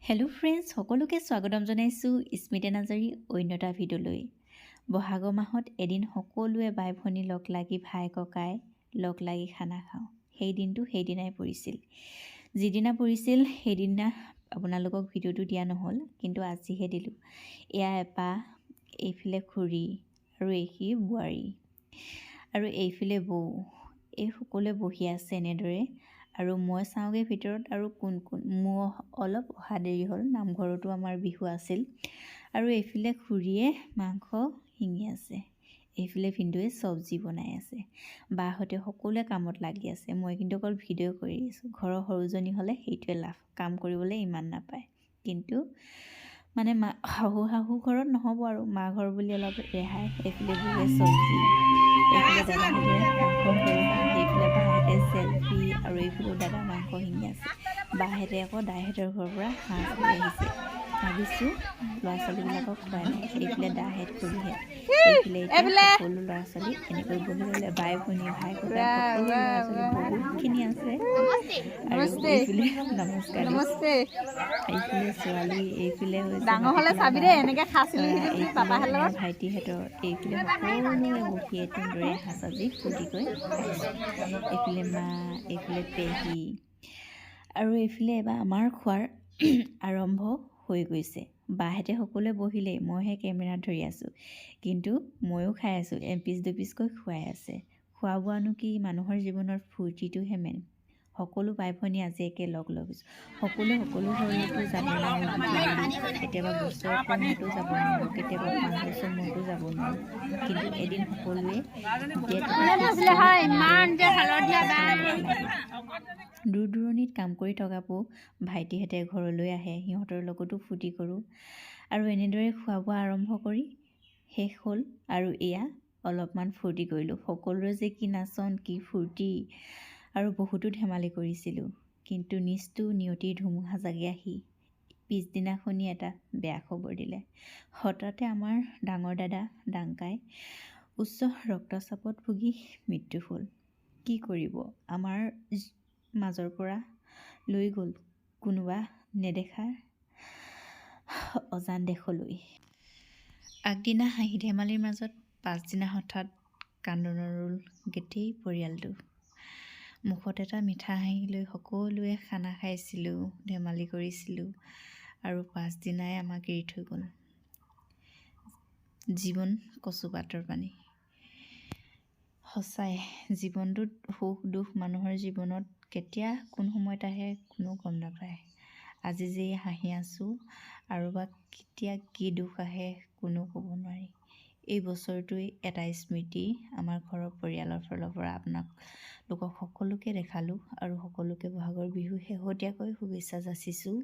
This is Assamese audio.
হেল্ল' ফ্ৰেণ্ডছ, সকলোকে স্বাগতম জনাইছোঁ স্মিতা নাৰ্জাৰী অন্য এটা ভিডিঅ'লৈ। বহাগৰ মাহত এদিন সকলোৱে বাই ভনী লগ লাগি ভাই ককাই লগ লাগি খানা খাওঁ। সেই দিনটো সেইদিনাই পৰিছিল। যিদিনা পৰিছিল সেইদিনা আপোনালোকক ভিডিঅ'টো দিয়া নহ'ল, কিন্তু আজিহে দিলোঁ। এয়া এপা, এইফালে খুৰী আৰু এইখি বোৱাৰী আৰু এইফালে বৌ, এই সকলোৱে বহি আছে এনেদৰে। আৰু মই চাওঁগৈ ভিতৰত আৰু কোন মোৰ অলপ অহা দেৰি হ'ল। নামঘৰতো আমাৰ বিহু আছিল। আৰু এইফালে খুৰীয়ে মাংস শিঙি আছে, এইফালে ভিনদেউৱে চব্জি বনাই আছে, বাহঁতে সকলোৱে কামত লাগি আছে। মই কিন্তু অকল ভিডিঅ' কৰি আছোঁ। ঘৰৰ সৰুজনী হ'লে সেইটোৱে লাভ, কাম কৰিবলৈ ইমান নাপায়। কিন্তু মানে শাহু ঘৰত নহ'ব আৰু মা ঘৰ বুলি অলপ ৰেহাই। এইফালে বৌৱে চব্জি, এইফালে দাদাহঁতে মাংস সৰু, সেইফালে বাহঁতে চেলফি আৰু এইফালেও দাদা মাংস শিঙি আছে। বাহঁতে আকৌ দাইহঁতৰ ঘৰৰ পৰা হাঁহ লৈ আহিছে। ভাবিছোঁ ল'ৰা ছোৱালীবিলাকক খুৱাই লওঁ। এইফালে দাহেঁত খুৰীহেঁত, এইফালে এতিয়া সকলো ল'ৰা ছোৱালী এনেকৈ বহি ল'লে। বাই ভনী ভাই ককাই সকলো ল'ৰা ছোৱালী বহুতখিনি আছে। আৰু এইফালে নমস্কাৰ, এইফালে ছোৱালী, এইফালে হৈছে ভাইটিহঁতৰ, এইফালে সকলোৱে বহি তেনেদৰে এসাঁজ আজি ফূৰ্তিকৈ খাইছোঁ। এইফালে মা, এইফালে পেহী আৰু এইফালে এবাৰ আমাৰ খোৱাৰ আৰম্ভ হৈ গৈছে। বাহঁতে সকলোৱে বহিলেই, মইহে কেমেৰাত ধৰি আছোঁ, কিন্তু ময়ো খাই আছোঁ। এপিচ দুপিচকৈ খুৱাই আছে। খোৱা বোৱানো কি, মানুহৰ জীৱনৰ ফূৰ্তিটোহে মেইন। সকলো বাই ভনী আজি একে লগ হৈছোঁ। সকলো ঘৰতো যাব নোৱাৰোঁ, কেতিয়াবা বছৰেকৰ মূৰতো যাব নোৱাৰোঁ, কেতিয়াবা 5 বছৰ মূৰতো যাব নোৱাৰোঁ, কিন্তু এদিন সকলোৱে দূৰ দূৰণিত কাম কৰি থকাবোৰ ভাইটিহঁতে ঘৰলৈ আহে, সিহঁতৰ লগতো ফূৰ্তি কৰোঁ। আৰু এনেদৰে খোৱা বোৱা আৰম্ভ কৰি শেষ হ'ল। আৰু এয়া অলপমান ফূৰ্তি কৰিলোঁ। সকলোৰে যে কি নাচন, কি ফূৰ্তি, আৰু বহুতো ধেমালি কৰিছিলোঁ। কিন্তু নিয়তিৰ ধুমুহা জাগি আহি পিছদিনাখনি এটা বেয়া খবৰ দিলে। হঠাতে আমাৰ ডাঙৰ দাদা ডাংকাই উচ্চ ৰক্তচাপত ভুগি মৃত্যু হ'ল। কি কৰিব, আমাৰ মাজৰ পৰা লৈ গ'ল কোনোবা নেদেখা অজান দেশলৈ। আগদিনা হাঁহি ধেমালিৰ মাজত পাছদিনা হঠাৎ কান্দোনৰ ৰোল গোটেই পৰিয়ালটো। মুখত এটা মিঠা হাঁহি লৈ সকলোৱে খানা খাইছিলোঁ, ধেমালি কৰিছিলোঁ, আৰু পাছদিনাই আমাক এৰি থৈ গ'ল। জীৱন কচুপাতৰ পানী। সঁচাই জীৱনটোত সুখ দুখ মানুহৰ জীৱনত কেতিয়া কোন সময়ত আহে কোনো গম নাপায়। আজি যে হাঁহি আছোঁ, আৰু বা কেতিয়া কি দুখ আহে কোনো ক'ব নোৱাৰি। এই বছৰটোৱে এটা স্মৃতি আমাৰ ঘৰৰ পৰিয়ালৰ ফালৰ পৰা আপোনালোকক সকলোকে দেখালোঁ, আৰু সকলোকে বহাগৰ বিহু শেহতীয়াকৈ শুভেচ্ছা যাচিছোঁ।